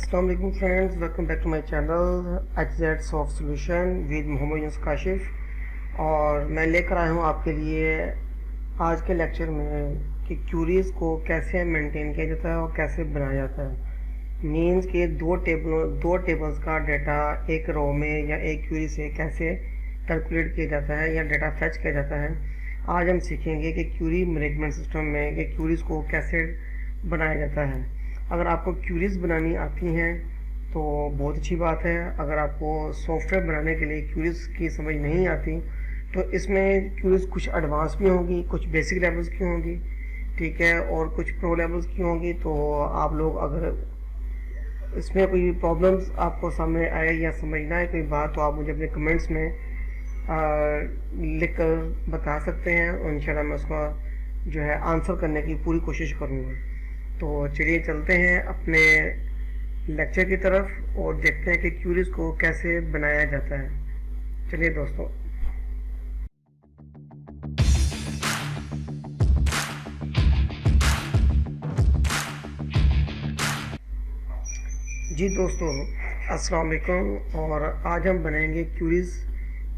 अस्सलाम वालेकुम friends, welcome back to my channel HZ soft solution with Mohammad Yunus Kashif. और मैं लेकर आया हूँ आपके लिए आज के लेक्चर में कि क्यूरीज़ को कैसे मेंटेन किया जाता है और कैसे बनाया जाता है। मीन्स के दो टेबल्स का डाटा एक रो में या एक क्यूरी से कैसे कैलकुलेट किया जाता है या डाटा फैच किया जाता है। आज हम सीखेंगे कि क्यूरी मैनेजमेंट सिस्टम में कि क्यूरीज़ को कैसे बनाया जाता है। अगर आपको क्यूरीज बनानी आती हैं तो बहुत अच्छी बात है। अगर आपको सॉफ्टवेयर बनाने के लिए क्यूरीज की समझ नहीं आती तो इसमें क्यूरीज कुछ एडवांस भी होंगी, कुछ बेसिक लेवल्स की होंगी, ठीक है, और कुछ प्रो लेवल्स की होंगी। तो आप लोग अगर इसमें कोई प्रॉब्लम्स आपको सामने आए या समझना है कोई बात तो आप मुझे अपने कमेंट्स में लिख कर बता सकते हैं और इंशाल्लाह मैं उसका जो है आंसर करने की पूरी कोशिश करूँगा। तो चलिए चलते हैं अपने लेक्चर की तरफ और देखते हैं कि क्यूरीज को कैसे बनाया जाता है। चलिए दोस्तों, जी दोस्तों, अस्सलाम वालेकुम। और आज हम बनाएंगे क्यूरीज।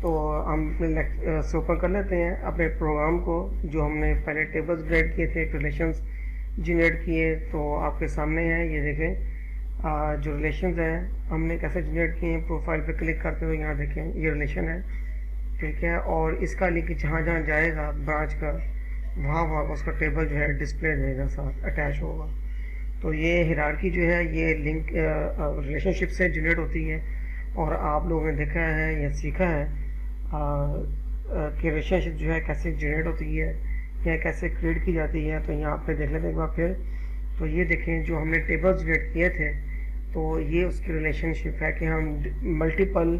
तो हम अपने से ओपन कर लेते हैं अपने प्रोग्राम को जो हमने पहले टेबल्स जनरेट किए थे, रिलेशंस जनरेट किए। तो आपके सामने है, ये देखें जो रिलेशंस हैं हमने कैसे जनरेट किए हैं। प्रोफाइल पे क्लिक करते हुए यहाँ देखें ये रिलेशन है, ठीक है, और इसका लिंक जहाँ जहाँ जाएगा ब्रांच का वहाँ वहाँ उसका टेबल जो है डिस्प्ले रहेगा, साथ अटैच होगा। तो ये हिरार्की जो है ये लिंक रिलेशनशिप से जनरेट होती है। और आप लोगों ने देखा है या सीखा है कि रिलेशनशिप जो है कैसे जनरेट होती है या कैसे क्रिएट की जाती है। तो यहाँ पे देख लेते हैं एक बार फिर। तो ये देखें जो हमने टेबल्स जनरेट किए थे तो ये उसकी रिलेशनशिप है कि हम मल्टीपल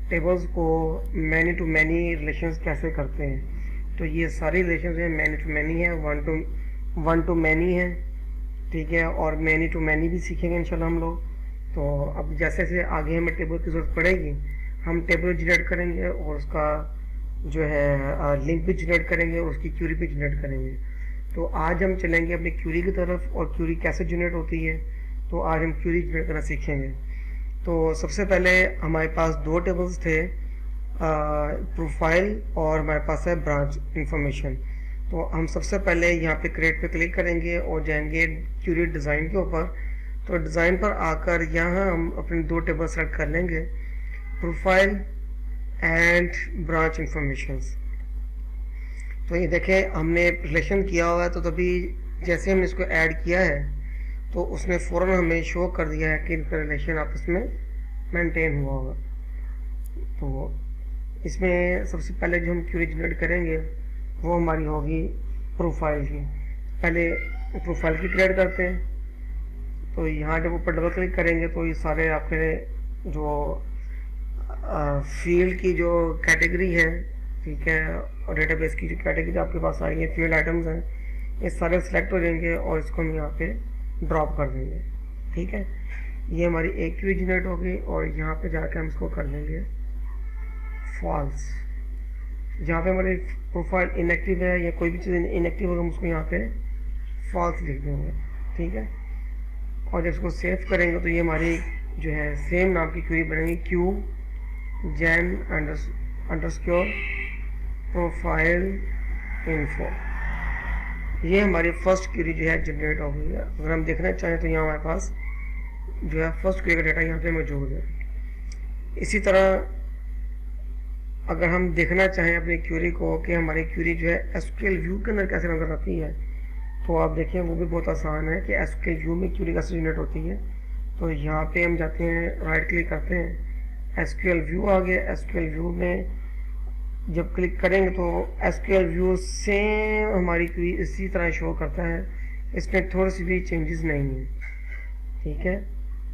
टेबल्स को मैनी टू मैनी रिलेशंस कैसे करते हैं। तो ये सारी रिलेशंस हैं, मैनी टू मैनी है, वन टू मैनी है, ठीक है, और मैनी टू मैनी भी सीखेंगे इंशाल्लाह हम लोग। तो अब जैसे जैसे आगे हमें टेबल की ज़रूरत पड़ेगी हम टेबल जनरेट करेंगे और उसका जो है लिंक भी जनरेट करेंगे और उसकी क्यूरी भी जनरेट करेंगे। तो आज हम चलेंगे अपनी क्यूरी की तरफ और क्यूरी कैसे जनरेट होती है। तो आज हम क्यूरी जनरेट करना सीखेंगे। तो सबसे पहले हमारे पास दो टेबल्स थे, प्रोफाइल और हमारे पास है ब्रांच इंफॉर्मेशन। तो हम सबसे पहले यहाँ पे क्रिएट पे क्लिक करेंगे और जाएंगे क्यूरी डिज़ाइन के ऊपर। तो डिज़ाइन पर आकर यहाँ हम अपने दो टेबल सेलेक्ट कर लेंगे, प्रोफाइल एंड ब्रांच इंफॉर्मेशंस। तो ये देखें हमने रिलेशन किया हुआ है। तो तभी जैसे हमने इसको ऐड किया है तो उसने फ़ौरन हमें शो कर दिया है कि इनका रिलेशन आपस में मेंटेन हुआ होगा। तो इसमें सबसे पहले जो हम क्यूरी जनरेट करेंगे वो हमारी होगी प्रोफाइल की। पहले प्रोफाइल की क्रिएट करते हैं। तो यहाँ जब ऊपर डबल क्लिक करेंगे तो ये सारे आपके जो फील्ड की जो कैटेगरी है, ठीक है, और डेटाबेस की जो कैटेगरी आपके पास आएगी, फील्ड आइटम्स हैं, ये सारे सिलेक्ट हो जाएंगे और इसको हम यहाँ पे ड्रॉप कर देंगे, ठीक है। ये हमारी एक क्यूरी जनरेट होगी और यहाँ पे जाके हम इसको कर देंगे फॉल्स। जहाँ पे हमारी प्रोफाइल इनएक्टिव है या कोई भी चीज़ इनएक्टिव होगा हम उसको यहाँ पे फॉल्स लिख देंगे, ठीक है। और जब इसको सेव करेंगे तो ये हमारी जो है सेम नाम की क्यूरी बनेगी, Q Jain underscore profile info. ये हमारी फर्स्ट क्यूरी जो है जनरेट हो गई है। अगर हम देखना चाहें तो यहाँ हमारे पास जो है फर्स्ट क्यूरी का डाटा यहाँ पे मौजूद है। इसी तरह अगर हम देखना चाहें अपनी क्यूरी को कि हमारी क्यूरी जो है एसक्यूएल व्यू के अंदर कैसे नज़र आती है, तो आप देखें वो भी बहुत आसान है कि एसक्यूएल व्यू में क्यूरी कैसे जनरेट होती है। तो यहाँ पे हम जाते हैं, राइट क्लिक करते हैं, एसक्यूएल व्यू आ गया। एसक्यूएल व्यू में जब क्लिक करेंगे तो एसक्यूएल व्यू सेम हमारी क्यूरी इसी तरह शो करता है, इसमें थोड़ी सी भी चेंजेस नहीं है, ठीक है।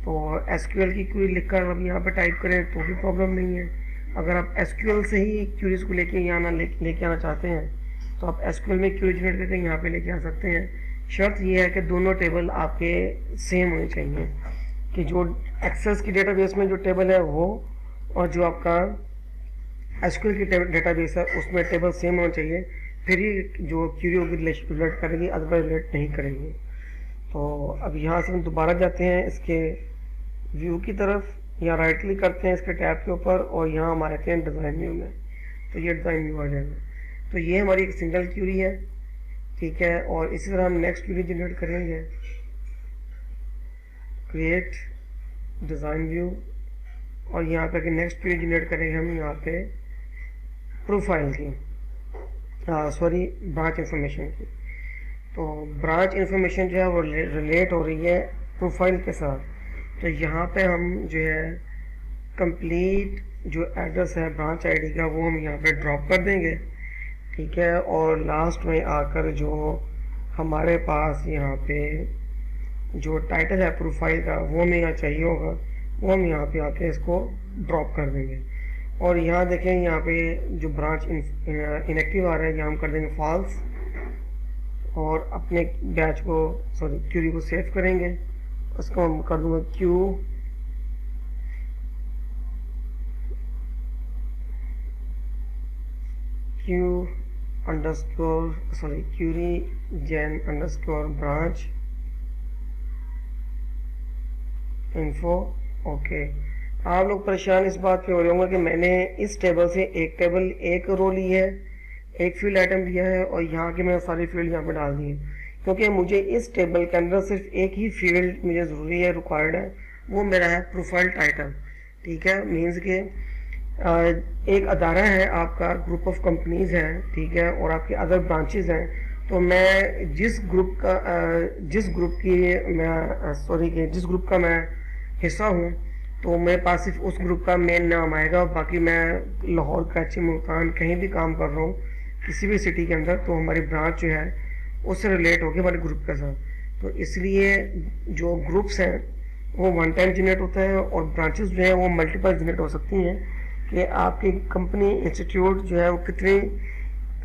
तो एसक्यूएल की क्यूरी लिखकर अब यहाँ पे टाइप करें तो भी प्रॉब्लम नहीं है। अगर आप एसक्यूएल से ही क्यूरीज को लेके आना चाहते हैं तो आप एसक्यूएल में क्यूरी जनरेट करके यहाँ पे लेके आ सकते हैं। शर्त ये है कि दोनों टेबल आपके सेम होने चाहिए, कि जो एक्सेस की डेटाबेस में जो टेबल है वो और जो आपका एसक्यूएल की डेटाबेस है उसमें टेबल सेम होना चाहिए, फिर ही जो क्यूरी होगी रिलेट करेगी, अदरवाइज रिलेट नहीं करेगी। तो अब यहाँ से हम दोबारा जाते हैं इसके व्यू की तरफ या राइट क्लिक करते हैं इसके टैब के ऊपर और यहाँ हम आते हैं डिज़ाइन व्यू में, तो ये डिज़ाइन व्यू आ जाएगा। तो ये हमारी एक सिंगल क्यूरी है, ठीक है। और इसी तरह हम नेक्स्ट क्यूरी जनरेट करेंगे, क्रिएट डिज़ाइन व्यू, और यहाँ पे नेक्स्ट क्यूरी जनरेट करेंगे हम यहाँ पे प्रोफाइल की, सॉरी ब्रांच इंफॉर्मेशन की। तो ब्रांच इंफॉर्मेशन जो है वो रिलेट हो रही है प्रोफाइल के साथ। तो यहाँ पे हम जो है कंप्लीट जो एड्रेस है ब्रांच आईडी का वो हम यहाँ पे ड्रॉप कर देंगे, ठीक है। और लास्ट में आकर जो हमारे पास यहाँ पे जो टाइटल है प्रोफाइल का वो हमें यहाँ चाहिए होगा, वो हम यहाँ पे आके इसको ड्रॉप कर देंगे। और यहाँ देखें यहाँ पे जो ब्रांच इनएक्टिव आ रहा है यहाँ हम कर देंगे फॉल्स, और अपने बैच को सॉरी क्यूरी को सेव करेंगे। उसको हम कर दूंगा क्यू अंडरस्कोर सॉरी क्यूरी जेन अंडरस्कोर ब्रांच इन्फो। ओके, आप लोग परेशान इस बात पे हो रहे होंगे कि मैंने इस टेबल से एक रो ली है, एक फील्ड आइटम लिया है और यहाँ के मैंने सारी फील्ड यहाँ पे डाल दी है, क्योंकि मुझे इस टेबल के अंदर सिर्फ एक ही फील्ड मुझे ज़रूरी है, रिक्वायर्ड है, वो मेरा है प्रोफाइल टाइटल, ठीक है। मीन्स के एक अदारा है आपका, ग्रुप ऑफ कंपनीज हैं, ठीक है, और आपके अदर ब्रांचेज हैं। तो मैं जिस ग्रुप का मैं हिस्सा हूँ, तो मेरे पास सिर्फ उस ग्रुप का मेन नाम आएगा। बाकी मैं लाहौर, कराची, मुल्तान कहीं भी काम कर रहा हूँ किसी भी सिटी के अंदर, तो हमारी ब्रांच जो है उससे रिलेट होगी हमारे ग्रुप के साथ। तो इसलिए जो ग्रुप्स हैं वो वन टाइम जनरेट होता है, और ब्रांचेस जो है वो मल्टीपल जनरेट हो सकती हैं कि आपकी कंपनी इंस्टीट्यूट जो है वो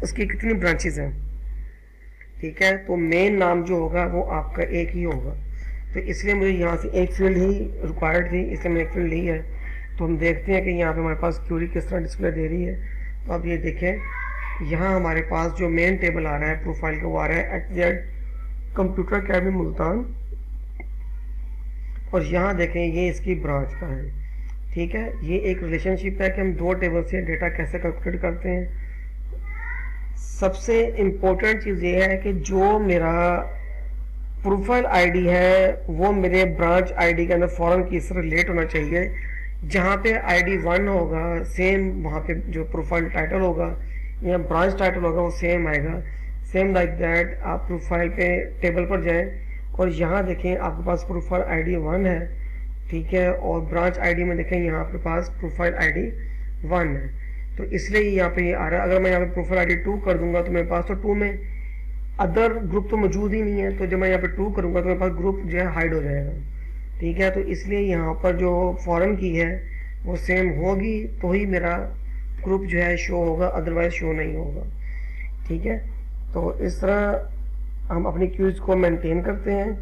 उसकी कितनी ब्रांचेस हैं, ठीक है। तो मेन नाम जो होगा वो आपका एक ही होगा। तो इसलिए मुझे यहाँ से एक फील्ड ही रिक्वायर्ड थी, इसलिए मैंने एक फील्ड ली है। तो हम देखते हैं कि यहाँ पे हमारे पास क्यूरी किस तरह डिस्प्ले दे रही है। तो अब ये देखें, यहाँ हमारे पास जो मेन टेबल आ रहा है प्रोफाइल का वो आ रहा है @Z कंप्यूटर अकेडमी मुल्तान, और यहाँ देखें ये इसकी ब्रांच का है, ठीक है। ये एक रिलेशनशिप है कि हम दो टेबल से डेटा कैसे कैलकुलेट करते हैं। सबसे इम्पोर्टेंट चीज़ ये है कि जो मेरा प्रोफाइल आईडी है वो मेरे ब्रांच आईडी के अंदर फॉरन की तरह रिलेट होना चाहिए। जहाँ पे आईडी 1 होगा सेम वहाँ पे जो प्रोफाइल टाइटल होगा या ब्रांच टाइटल होगा वो सेम आएगा। सेम लाइक दैट आप प्रोफाइल पे टेबल पर जाएं और यहाँ देखें आपके पास प्रोफाइल आईडी 1 है, ठीक है, और ब्रांच आईडी में देखें यहाँ आपके पास प्रोफाइल आईडी 1 है। तो इसलिए यहाँ पे ये आ रहा है। अगर मैं यहाँ पे प्रोफाइल आईडी 2 कर दूंगा तो मेरे पास तो 2 में अदर ग्रुप तो मौजूद ही नहीं है। तो जब मैं यहाँ पे 2 करूंगा तो मेरे पास ग्रुप जो है हाइड हो जाएगा, ठीक है। तो इसलिए यहाँ पर जो फॉरेन की है वो सेम होगी तो ही मेरा ग्रुप जो है शो होगा, अदरवाइज शो नहीं होगा, ठीक है। तो इस तरह हम अपनी क्यूज को मेंटेन करते हैं।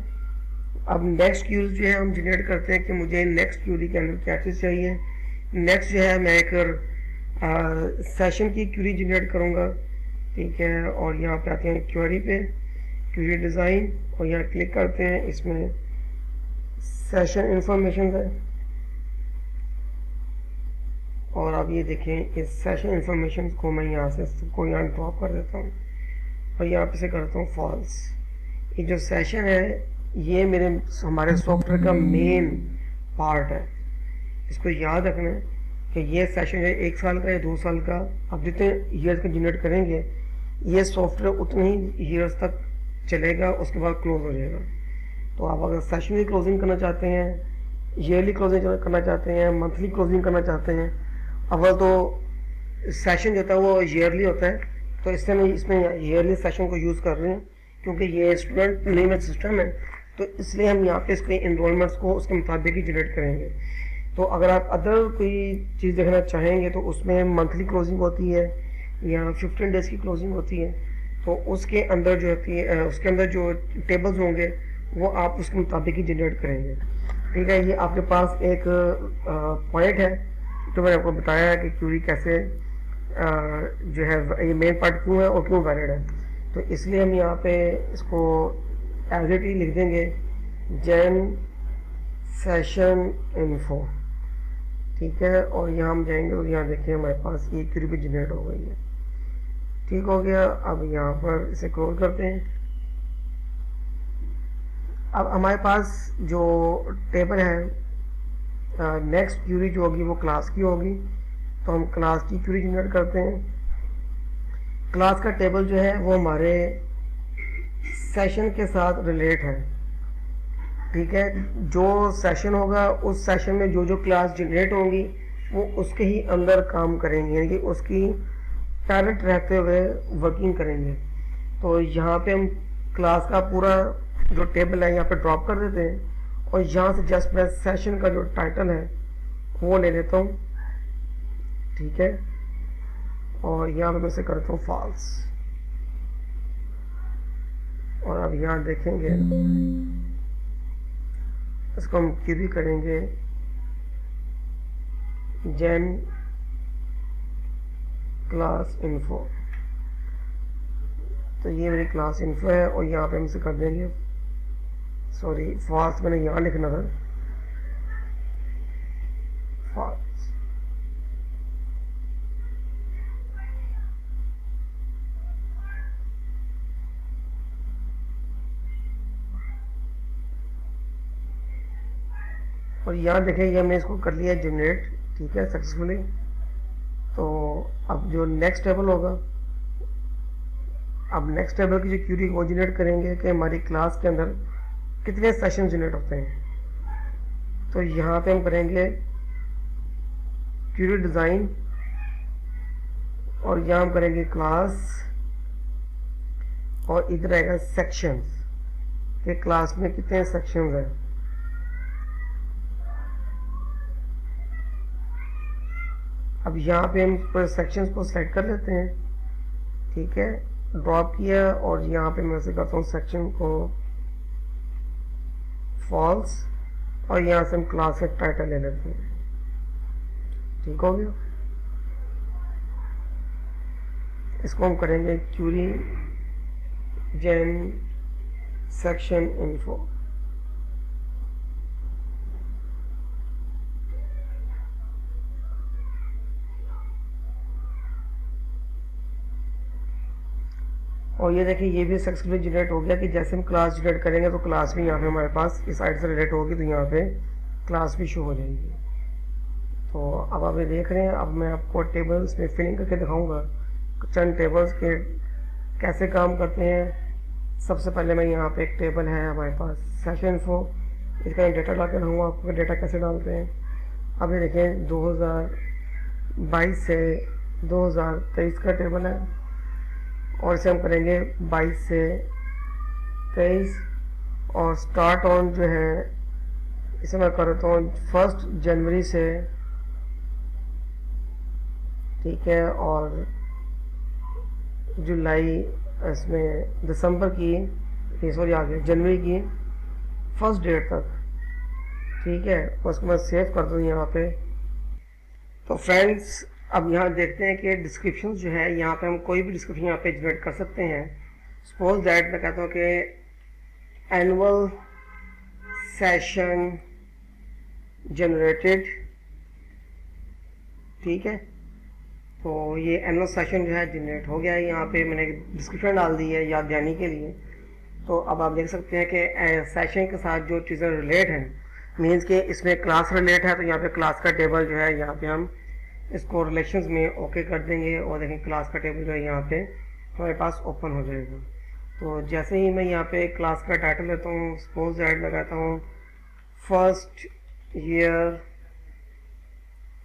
अब नेक्स्ट क्यूज जो है हम जनरेट करते हैं कि मुझे नेक्स्ट क्यूरी के अंदर क्या चीज़ चाहिए। नेक्स्ट जो है मैं एक सेशन की क्यूरी जनरेट करूँगा, ठीक है। और यहाँ पे आते हैं क्वेरी पे, क्वेरी डिज़ाइन, और यहाँ क्लिक करते हैं, इसमें सेशन इंफॉर्मेशन है। और अब ये देखें इस सेशन इंफॉर्मेशन को मैं यहाँ से सबको यहाँ ड्रॉप कर देता हूँ और यहाँ पे से करता हूँ फॉल्स। ये जो सेशन है ये हमारे सॉफ्टवेयर का मेन पार्ट है। इसको याद रखना है कि ये सेशन है 1 साल का या 2 साल का, आप जितने ईयर्स का जनरेट करेंगे ये सॉफ्टवेयर उतने ही ईयर्स तक चलेगा, उसके बाद क्लोज हो जाएगा। तो आप अगर सेशन की क्लोजिंग करना चाहते हैं, ईयरली क्लोजिंग करना चाहते हैं, मंथली क्लोजिंग करना चाहते हैं, अव्वल तो सेशन जो होता है वो ईयरली होता है, तो इसमें ईयरली सेशन को यूज़ कर रहे हैं क्योंकि ये स्टूडेंट मैनेजमेंट सिस्टम है। तो इसलिए हम यहाँ पे इसके इनरोलमेंट्स को उसके मुताबिक ही जनरेट करेंगे। तो अगर आप अदर कोई चीज़ देखना चाहेंगे तो उसमें मंथली क्लोजिंग होती है या 15 डेज़ की क्लोजिंग होती है। तो उसके अंदर जो होती है उसके अंदर जो टेबल्स होंगे वो आप उसके मुताबिक ही जनरेट करेंगे, ठीक है। ये आपके पास एक पॉइंट है तो मैंने आपको बताया है कि क्यूरी कैसे जो है ये मेन पार्ट क्यों है और क्यों वैलिड है। तो इसलिए हम यहाँ पे इसको एज इट ही लिख देंगे जेन सेशन इन्फो, ठीक है। और यहाँ हम जाएंगे और यहाँ देखिए हमारे पास ये क्यूरी भी जनरेट हो गई है, ठीक हो गया। अब यहाँ पर इसे क्लोज करते हैं। अब हमारे पास जो टेबल है, नेक्स्ट क्यूरी जो होगी वो क्लास की होगी, तो हम क्लास की क्यूरी जनरेट करते हैं। क्लास का टेबल जो है वो हमारे सेशन के साथ रिलेट है, ठीक है। जो सेशन होगा उस सेशन में जो जो क्लास जनरेट होंगी वो उसके ही अंदर काम करेंगे, यानी कि उसकी पैरेंट रहते हुए वर्किंग करेंगे। तो यहाँ पे हम क्लास का पूरा जो टेबल है यहाँ पे ड्रॉप कर देते हैं और यहाँ से जस्ट मैं सेशन का जो टाइटल है वो ले लेता हूँ, ठीक है। और यहाँ पे मैं इसे करता हूँ फॉल्स। और अब यहाँ देखेंगे इसको हम क्यूरी करेंगे जेन क्लास इन्फो, तो ये मेरी क्लास इन्फो है। और यहाँ पे हम इसे कर देंगे, सॉरी फॉल्स मैंने यहाँ लिखना था, फॉल्स। और यहाँ देखें ये हमने इसको कर लिया जनरेट, ठीक है, सक्सेसफुली। तो अब जो नेक्स्ट टेबल होगा, अब नेक्स्ट टेबल की जो क्यूरी वो जनरेट करेंगे कि हमारी क्लास के अंदर कितने सेशन जनरेट होते हैं। तो यहाँ पे हम करेंगे क्यूरी डिज़ाइन और यहाँ हम करेंगे क्लास और इधर आएगा सेक्शंस के क्लास में कितने सेक्शंस हैं। अब यहाँ पे हम पूरे सेक्शंस को सेलेक्ट कर लेते हैं, ठीक है, ड्रॉप किया। और यहाँ पे मैं ऐसे करता हूँ सेक्शन को फॉल्स और यहाँ से हम क्लास का टाइटल ले लेते हैं, ठीक हो गया। इसको हम करेंगे क्यूरी जेन सेक्शन इन्फो। और ये देखिए ये भी सक्सेसफुली जनरेट हो गया कि जैसे हम क्लास जनरेट करेंगे तो क्लास भी यहाँ पे हमारे पास इस साइड से रिलेट होगी, तो यहाँ पे क्लास भी शो हो जाएगी। तो अब आप ये देख रहे हैं, अब मैं आपको टेबल्स में फिलिंग करके दिखाऊंगा चंद टेबल्स के कैसे काम करते हैं। सबसे पहले मैं यहाँ पे एक टेबल है हमारे पास सेशन इन्फो, इसका डेटा डाल के दिखाऊँगा आपको डेटा कैसे डालते हैं। अब ये देखें 2022 से 2023 का टेबल है और इसे हम करेंगे 22 से 23। और स्टार्ट ऑन जो है इसे मैं करता हूँ 1 जनवरी से, ठीक है। और जुलाई इसमें दिसंबर की, सॉरी आ गया जनवरी की 1 डेट तक, ठीक है। उसको मैं सेव कर दूँ यहाँ पे। तो फ्रेंड्स अब यहाँ देखते हैं कि डिस्क्रिप्शन जो है यहाँ पे हम कोई भी डिस्क्रिप्शन यहाँ पे जनरेट कर सकते हैं। सपोज दैट मैं कहता हूँ कि एनुअल सेशन जनरेटेड, ठीक है। तो ये एनुअल सेशन जो है जनरेट हो गया है, यहाँ पे मैंने डिस्क्रिप्शन डाल दी है याद दहानी के लिए। तो अब आप देख सकते हैं कि सेशन के साथ जो चीज़ें रिलेट हैं, मीन्स कि इसमें क्लास रिलेट है, तो यहाँ पे क्लास का टेबल जो है यहाँ पे हम इसको रिलेशंस में ओके कर देंगे और देखें क्लास का टेबल जो है यहाँ पे हमारे पास ओपन हो जाएगा। तो जैसे ही मैं यहाँ पे क्लास का टाइटल लेता हूँ, सपोज दैट मैं कहता हूँ 1st ईयर,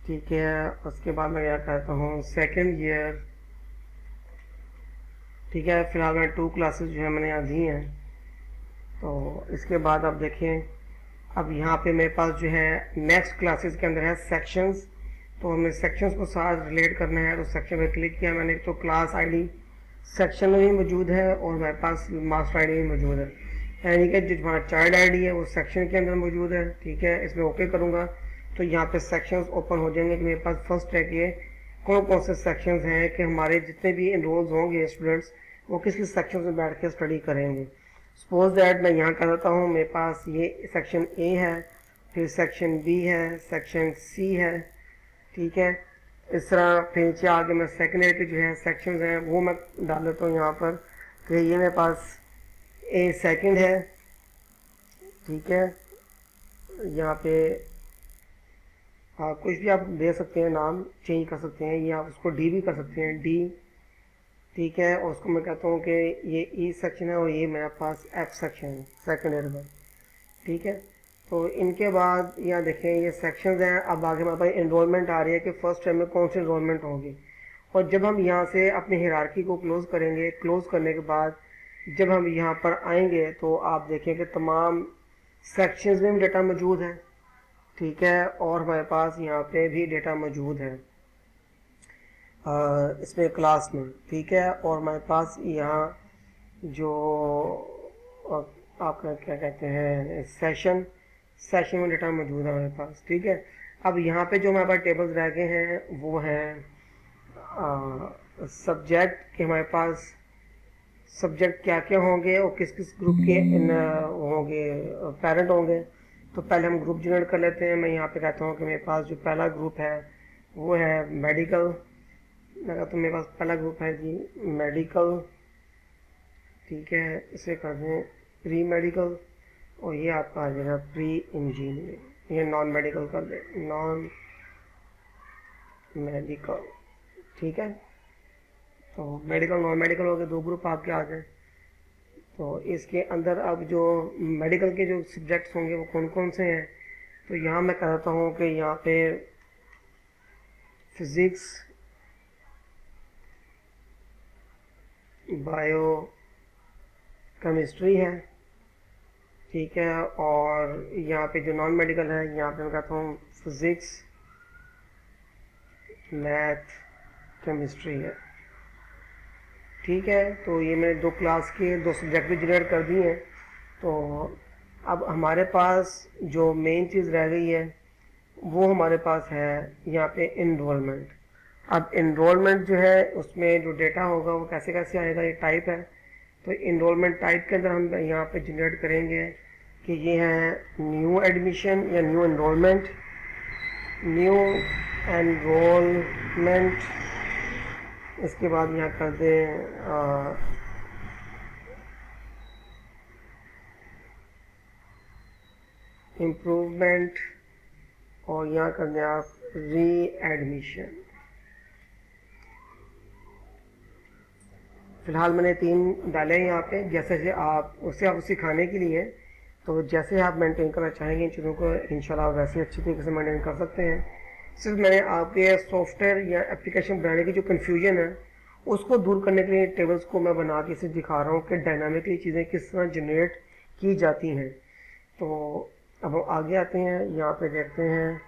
ठीक है। उसके बाद मैं क्या कहता हूँ 2nd ईयर, ठीक है। फिलहाल मैं 2 क्लासेस जो है मैंने यहाँ दी हैं। तो इसके बाद आप देखें अब यहाँ पे मेरे पास जो है नेक्स्ट क्लासेस के अंदर है सेक्शंस, तो हमें सेक्शंस को साथ रिलेट करना है। तो सेक्शन पे क्लिक किया मैंने, तो क्लास आईडी सेक्शन में भी मौजूद है और मेरे पास मास्टर आईडी भी मौजूद है, यानी कि जो हमारा चाइल्ड आईडी है वो सेक्शन के अंदर मौजूद है, ठीक है। इसमें ओके करूँगा तो यहाँ पे सेक्शंस ओपन हो जाएंगे कि मेरे पास फर्स्ट है कि कौन कौन से सेक्शंस हैं कि हमारे जितने भी एनरोल्स होंगे स्टूडेंट्स वो किस किस सेक्शन में बैठ के स्टडी करेंगे। सपोज दैट मैं यहाँ कर देता हूँ मेरे पास ये सेक्शन ए है फिर सेक्शन बी है, सेक्शन सी है, ठीक है। इस तरह फिर नीचे आगे मैं सेकेंड ईयर के जो है सेक्शंस हैं वो मैं डाल देता हूँ यहाँ पर। तो ये मेरे पास ए सेकंड है, ठीक है। यहाँ पे कुछ भी आप दे सकते हैं, नाम चेंज कर सकते हैं, या आप उसको डी भी कर सकते हैं, डी, ठीक है। और उसको मैं कहता हूँ कि ये ई सेक्शन है और ये मेरे पास एफ सेक्शन है सेकेंड ईयर में, ठीक है। तो इनके बाद यहाँ देखें ये सेक्शंस हैं। अब आगे हमारे पास इनरोलमेंट आ रही है कि फर्स्ट टर्म में कौन सी इनरोलमेंट होगी। और जब हम यहाँ से अपनी हिरार्की को क्लोज़ करेंगे, क्लोज़ करने के बाद जब हम यहाँ पर आएंगे तो आप देखें कि तमाम सेक्शंस में भी डेटा मौजूद है, ठीक है। और हमारे पास यहाँ पे भी डेटा मौजूद है इसमें क्लास में, ठीक है। और हमारे पास यहाँ जो आपका क्या कहते हैं सेशन में डेटा मौजूद है हमारे पास, ठीक है। अब यहाँ पे जो हमारे पास टेबल्स रह गए हैं वो हैं सब्जेक्ट के। हमारे पास सब्जेक्ट क्या क्या होंगे और किस किस ग्रुप के इन होंगे, पेरेंट होंगे। तो पहले हम ग्रुप जनरेट कर लेते हैं। मैं यहाँ पे कहता हूँ कि मेरे पास जो पहला ग्रुप है वो है मेडिकल। मैं कहता हूँ मेरे पास पहला ग्रुप है जी मेडिकल, ठीक है। इसे कर दें प्री मेडिकल और ये आपका आ जाएगा प्री इंजीनियरिंग। ये नॉन मेडिकल कर दें, नॉन मेडिकल, ठीक है। तो मेडिकल नॉन मेडिकल हो गए, दो ग्रुप आपके आ गए। तो इसके अंदर अब जो मेडिकल के जो सब्जेक्ट्स होंगे वो कौन कौन से हैं। तो यहाँ मैं कहता हूँ कि यहाँ पे फिज़िक्स, बायो केमिस्ट्री है, ठीक है। और यहाँ पे जो नॉन मेडिकल है यहाँ पे मैं कहता हूँ फिज़िक्स, मैथ, केमिस्ट्री है, ठीक है। तो ये मैंने दो क्लास के दो सब्जेक्ट भी जनरेट कर दिए हैं। तो अब हमारे पास जो मेन चीज़ रह गई है वो हमारे पास है यहाँ पे इनरोलमेंट। अब इनरोलमेंट जो है उसमें जो डेटा होगा वो कैसे कैसे आएगा, ये टाइप है। तो इनरोलमेंट टाइप के अंदर हम यहाँ पे जनरेट करेंगे कि ये है न्यू एडमिशन या न्यू इनरोलमेंट, न्यू एनरोलमेंट। इसके बाद यहाँ कर दें इम्प्रूवमेंट और यहाँ कर दें आप री एडमिशन। फिलहाल मैंने 3 डाले हैं यहाँ पे। जैसे आप सिखाने के लिए, तो जैसे आप मेंटेन करना चाहेंगे इन चीज़ों को इंशाल्लाह वैसे अच्छी तरीके से मेंटेन कर सकते हैं। सिर्फ मैंने आपके सॉफ्टवेयर या एप्लीकेशन बनाने की जो कन्फ्यूजन है उसको दूर करने के लिए टेबल्स को मैं बना के सिर्फ दिखा रहा हूँ कि डायनामिकली चीज़ें किस तरह जनरेट की जाती हैं। तो अब हम आगे आते हैं, यहाँ पे देखते हैं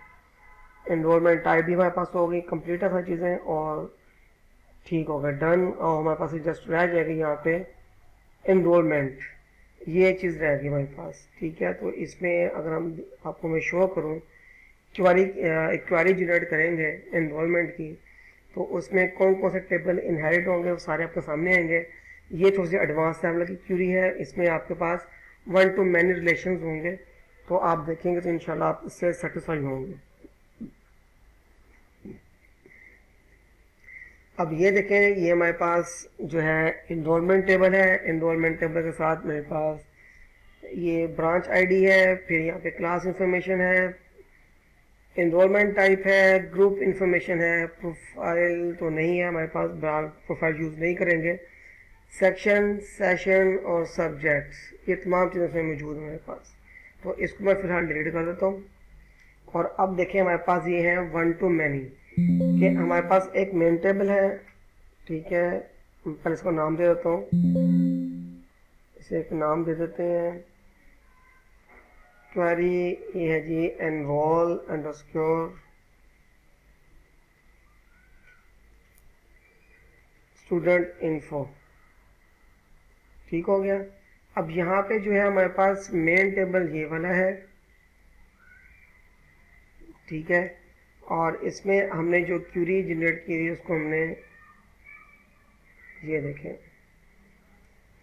एनरोलमेंट टाइप भी हमारे पास हो गई, कंप्लीट है सारी चीज़ें और ठीक हो गया, डन। और हमारे पास जस्ट रह जाएगी यहाँ पे एनरोलमेंट, ये चीज़ रहेगी हमारे पास, ठीक है। तो इसमें अगर हम आपको मैं शो करूँ क्वारी जनरेट करेंगे एनरोलमेंट की, तो उसमें कौन कौन से टेबल इनहेरिट होंगे वो सारे आपके सामने आएंगे। ये थोड़ी सी एडवांस लेवल की क्यूरी है, इसमें आपके पास 1 to many रिलेशंस होंगे। तो आप देखेंगे तो इंशाल्लाह आप इससे सेटिस्फाई होंगे। अब ये देखें, ये हमारे पास जो है इनरोलमेंट टेबल है। इनरोलमेंट टेबल के साथ मेरे पास ये ब्रांच आईडी है, फिर यहाँ पे क्लास इंफॉर्मेशन है, इनरोलमेंट टाइप है, ग्रुप इंफॉर्मेशन है, प्रोफाइल तो नहीं है हमारे पास, प्रोफाइल यूज़ नहीं करेंगे, सेक्शन, सेशन और सब्जेक्ट्स, ये तमाम चीज़ें इसमें मौजूद हैं हमारे पास। तो इसको मैं फ़िलहाल डिलीट कर देता हूँ। और अब देखें हमारे पास ये है 1 to many कि हमारे पास एक मेन टेबल है, ठीक है। पहले इसको नाम दे देता हूँ, इसे एक नाम दे देते हैं, क्वेरी ये है जी एनरोल अंडरस्कोर स्टूडेंट इन्फो, ठीक हो गया। अब यहाँ पे जो है हमारे पास मेन टेबल ये वाला है, ठीक है। और इसमें हमने जो क्यूरी जनरेट की थी उसको हमने ये देखें,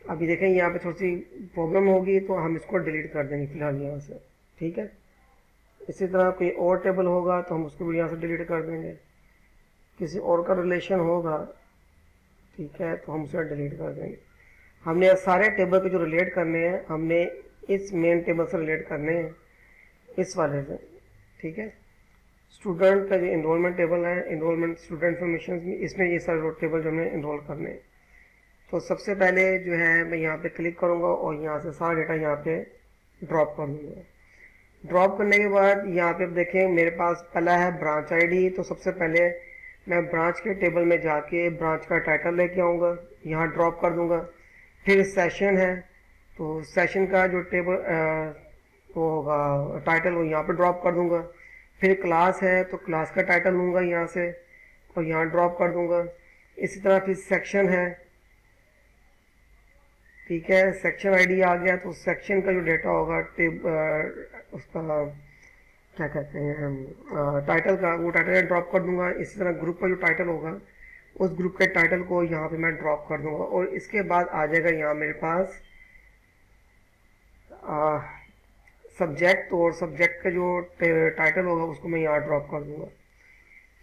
अभी देखें यहाँ पे थोड़ी सी प्रॉब्लम होगी तो हम इसको डिलीट कर देंगे फिलहाल यहाँ से, ठीक है। इसी तरह कोई और टेबल होगा तो हम उसको भी यहाँ से डिलीट कर देंगे, किसी और का रिलेशन होगा, ठीक है, तो हम उसे डिलीट कर देंगे। हमने सारे टेबल के जो रिलेट करने हैं हमने इस मेन टेबल से रिलेट करने हैं, इस वाले से, ठीक है। स्टूडेंट का जो इनरोलमेंट टेबल है, इनरोलमेंट स्टूडेंट इन्फॉर्मेशन में, इसमें ये सारे टेबल जो हमने इनरोल करने हैं। तो सबसे पहले जो है मैं यहाँ पे क्लिक करूँगा और यहाँ से सारा डेटा यहाँ पे ड्रॉप कर दूँगा। ड्रॉप करने के बाद यहाँ पे देखें मेरे पास पहला है ब्रांच आईडी, तो सबसे पहले मैं ब्रांच के टेबल में जाके ब्रांच का टाइटल लेके आऊँगा, यहाँ ड्रॉप कर दूँगा। फिर सेशन है, तो सेशन का जो टेबल वो होगा टाइटल, वो यहाँ पे ड्रॉप कर दूँगा। फिर क्लास है तो क्लास का टाइटल लूँगा यहाँ से और यहाँ ड्रॉप कर दूँगा। इसी तरह फिर सेक्शन है, ठीक है, सेक्शन आईडी आ गया तो सेक्शन का जो डेटा होगा उसका क्या कहते हैं टाइटल का, वो टाइटल ड्रॉप कर दूंगा। इसी तरह ग्रुप का जो टाइटल होगा उस ग्रुप के टाइटल को यहाँ पे मैं ड्रॉप कर दूंगा और इसके बाद आ जाएगा यहाँ मेरे पास सब्जेक्ट, और सब्जेक्ट का जो टाइटल होगा उसको मैं यहाँ ड्रॉप कर दूंगा।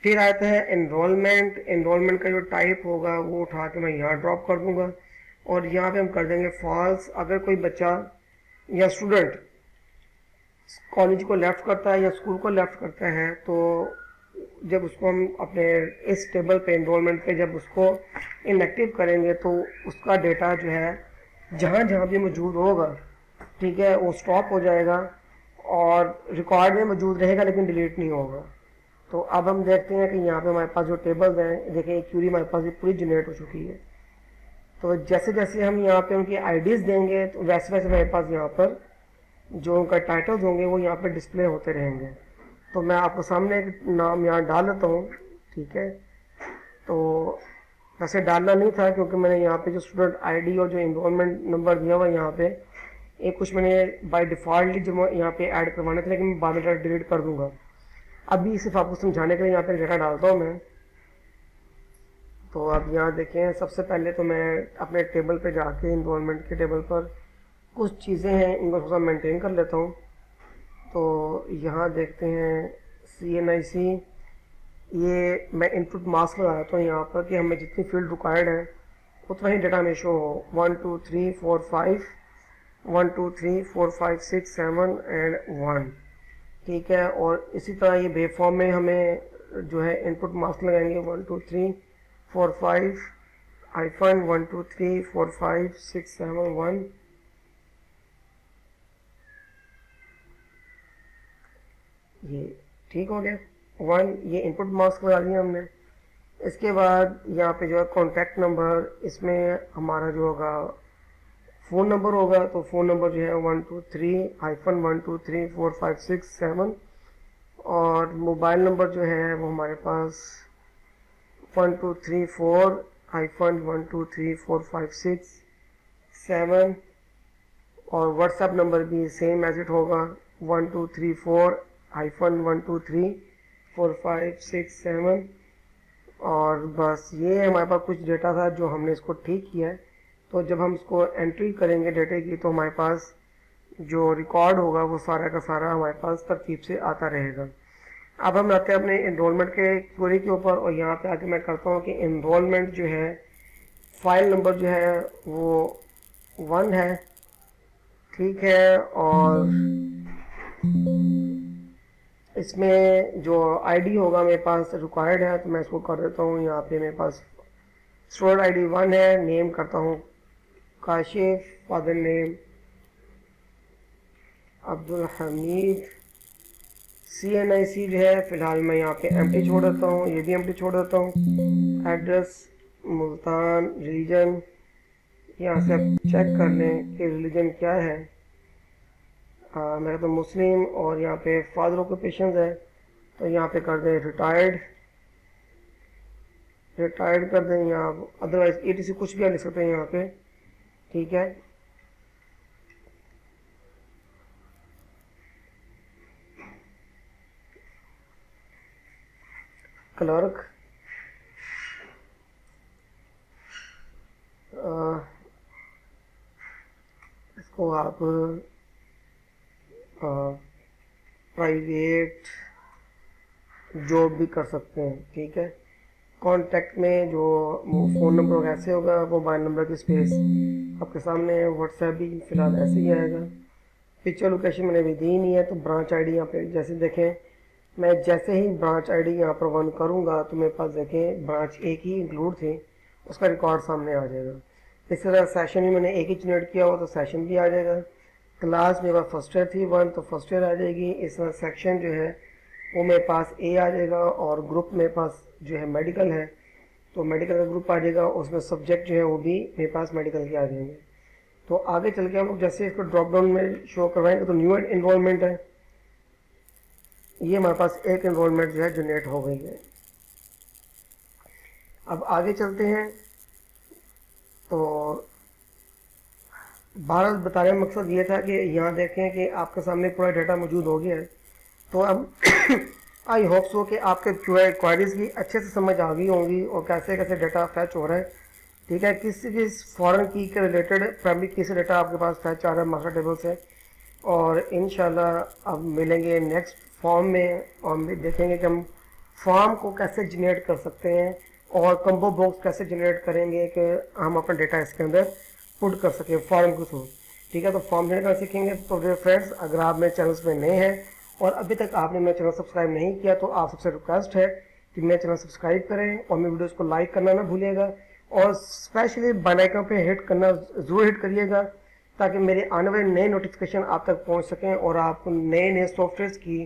फिर आता है एनरोलमेंट, एनरोलमेंट का जो टाइप होगा वो उठा के मैं यहाँ ड्रॉप कर दूंगा और यहाँ पे हम कर देंगे फॉल्स। अगर कोई बच्चा या स्टूडेंट कॉलेज को लेफ्ट करता है या स्कूल को लेफ्ट करता है तो जब उसको हम अपने इस टेबल पे एनरोलमेंट पे जब उसको इनएक्टिव करेंगे तो उसका डेटा जो है जहाँ जहाँ भी मौजूद होगा, ठीक है, वो स्टॉप हो जाएगा और रिकॉर्ड में मौजूद रहेगा लेकिन डिलीट नहीं होगा। तो अब हम देखते हैं कि यहाँ पे हमारे पास जो टेबल्स हैं, देखें एक क्यूरी हमारे पास पूरी जनरेट हो चुकी है। तो जैसे जैसे हम यहाँ पे उनकी आईडीज़ देंगे तो वैसे वैसे मेरे पास यहाँ पर जो उनका टाइटल्स होंगे वो यहाँ पे डिस्प्ले होते रहेंगे। तो मैं आपको सामने एक नाम यहाँ डाल देता हूँ, ठीक है। तो वैसे डालना नहीं था क्योंकि मैंने यहाँ पे जो स्टूडेंट आईडी और जो इनरोलमेंट नंबर दिया हुआ है यहाँ पे एक कुछ मैंने बाय डिफ़ॉल्ट जो यहाँ पे ऐड करवाने थे, लेकिन मैं बाद में डिलीट कर दूँगा। अभी सिर्फ आपको समझाने के लिए यहाँ पे डेटा डालता हूँ मैं। तो अब यहाँ देखें, सबसे पहले तो मैं अपने टेबल पे जाके इनरोलमेंट के टेबल पर कुछ चीज़ें हैं इनको थोड़ा मेंटेन कर लेता हूँ। तो यहाँ देखते हैं CNIC, ये मैं इनपुट मास्क लगा देता हूँ यहाँ पर कि हमें जितनी फील्ड रिक्वायर्ड है उतना ही डेटा हमें शो हो। 1 2 3 4 5 1 2 3 4 5 6 7 एंड 1, ठीक है। और इसी तरह ये वेव फॉर्म में हमें जो है इनपुट मास्क लगाएंगे 1 2 3 4 5 हाइफन 1 2 3 4 5 6 7 1, ये ठीक हो गया 1, ये इनपुट मास्क लगा दिया हमने। इसके बाद यहाँ पे जो है कॉन्टैक्ट नंबर, इसमें हमारा जो होगा फ़ोन नंबर होगा, तो फ़ोन नंबर जो है 1 2 3 हाइफन 1 2 3 4 5 6 7, और मोबाइल नंबर जो है वो हमारे पास 1 2 3 4 हाइफन 1 2 3 4 5 6 7, और व्हाट्सएप नंबर भी सेम एज इट होगा 1 2 3 4 हाइफन 1 2 3 4 5 6 7। और बस ये हमारे पास कुछ डेटा था जो हमने इसको ठीक किया है। तो जब हम इसको एंट्री करेंगे डेटे की तो हमारे पास जो रिकॉर्ड होगा वो सारा का सारा हमारे पास तरतीब से आता रहेगा। अब हम आते हैं अपने इनरोलमेंट के क्वेरी के ऊपर, और यहाँ पे आके मैं करता हूँ कि इनरोलमेंट जो है फाइल नंबर जो है वो 1 है, ठीक है। और इसमें जो आईडी होगा मेरे पास रिक्वायर्ड है तो मैं इसको कर देता हूँ। यहाँ पे मेरे पास स्टूडेंट आईडी 1 है, नेम करता हूँ Kashif, father name Abdul Hamid, CNIC जो है फ़िलहाल मैं यहाँ पे एम्प्टी छोड़ देता हूँ, ये भी एम्प्टी छोड़ देता हूँ। एड्रेस मुल्तान, रिलीजन यहाँ से आप चेक कर लें कि रिलीजन क्या है। मेरा तो मुस्लिम, और यहाँ पे फादर ऑक्यूपेशन है तो यहाँ पे कर दें रिटायर्ड, रिटायर्ड कर दें यहाँ, अदरवाइज ETC कुछ भी लिख सकते हैं यहाँ पे, ठीक है। क्लर्क, इसको आप प्राइवेट जॉब भी कर सकते हैं, ठीक है। कॉन्टैक्ट में जो फ़ोन नंबर होगा ऐसे होगा, मोबाइल नंबर की स्पेस आपके सामने है, व्हाट्सएप भी फिलहाल ऐसे ही आएगा। पिक्चर लोकेशन मैंने भी दी नहीं है, तो ब्रांच आईडी यहाँ पे जैसे देखें, मैं जैसे ही ब्रांच आईडी यहाँ पर वन करूँगा तो मेरे पास देखें ब्रांच एक ही इंक्लूड थी, उसका रिकॉर्ड सामने आ जाएगा। इस तरह सेशन भी मैंने एक ही जनरेट किया हो तो सेशन भी आ जाएगा। क्लास मेरे पास फर्स्ट ईयर थी 1 तो फर्स्ट ईयर आ जाएगी। इस तरह सेक्शन जो है वो मेरे पास ए आ जाएगा, और ग्रुप मेरे पास जो है मेडिकल है तो मेडिकल का ग्रुप आ जाएगा, उसमें सब्जेक्ट जो है वो भी मेरे पास मेडिकल के आ जाएंगे। तो आगे चल के हम लोग जैसे इसको ड्रॉप डाउन में शो करवाएंगे तो न्यू एनरोलमेंट है, ये हमारे पास एक एनरोलमेंट जो है जनरेट हो गई है। अब आगे चलते हैं, तो भारत बताने का मकसद ये था कि यहाँ देखें कि आपके सामने पूरा डाटा मौजूद हो गया है। तो अब आई होप सो कि आपके क्वारीज भी अच्छे से समझ आ गई होंगी और कैसे कैसे डाटा फैच हो रहा है, ठीक है। किसी भी फॉरेन की के रिलेटेड प्राइमरी की से डाटा आपके पास फैच आ रहा है मास्टर टेबल से, और इंशाल्लाह अब मिलेंगे नेक्स्ट फॉर्म में और देखेंगे कि हम फॉर्म को कैसे जनरेट कर सकते हैं और कंबो बॉक्स कैसे जनरेट करेंगे कि हम अपना डेटा इसके अंदर पुट कर सकें फॉर्म के थ्रू, ठीक है। तो फॉर्म जनरेट कर सीखेंगे। तो डियर फ्रेंड्स, अगर आप मेरे चैनल्स में नए हैं और अभी तक आपने मेरा चैनल सब्सक्राइब नहीं किया तो आप सबसे रिक्वेस्ट है कि मेरे चैनल सब्सक्राइब करें और मेरे वीडियोस को लाइक करना ना भूलिएगा, और स्पेशली बेल आइकन पे हिट करना ज़रूर हिट करिएगा ताकि मेरे आने वाले नए नोटिफिकेशन आप तक पहुंच सकें और आप नए नए सॉफ्टवेयर की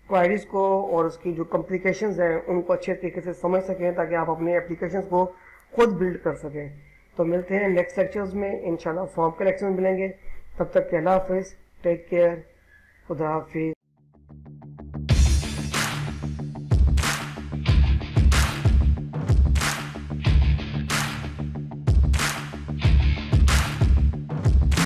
क्वायरीज को और उसकी जो कॉम्प्लिकेशंस हैं उनको अच्छे तरीके से समझ सकें ताकि आप अपने एप्लीकेशंस को खुद बिल्ड कर सकें। तो मिलते हैं नेक्स्ट लेक्चर्स में इंशाल्लाह, फॉर्म के लेक्चर में मिलेंगे। तब तक के अल्लाह हाफिज़, टेक केयर, खुदा हाफिज़।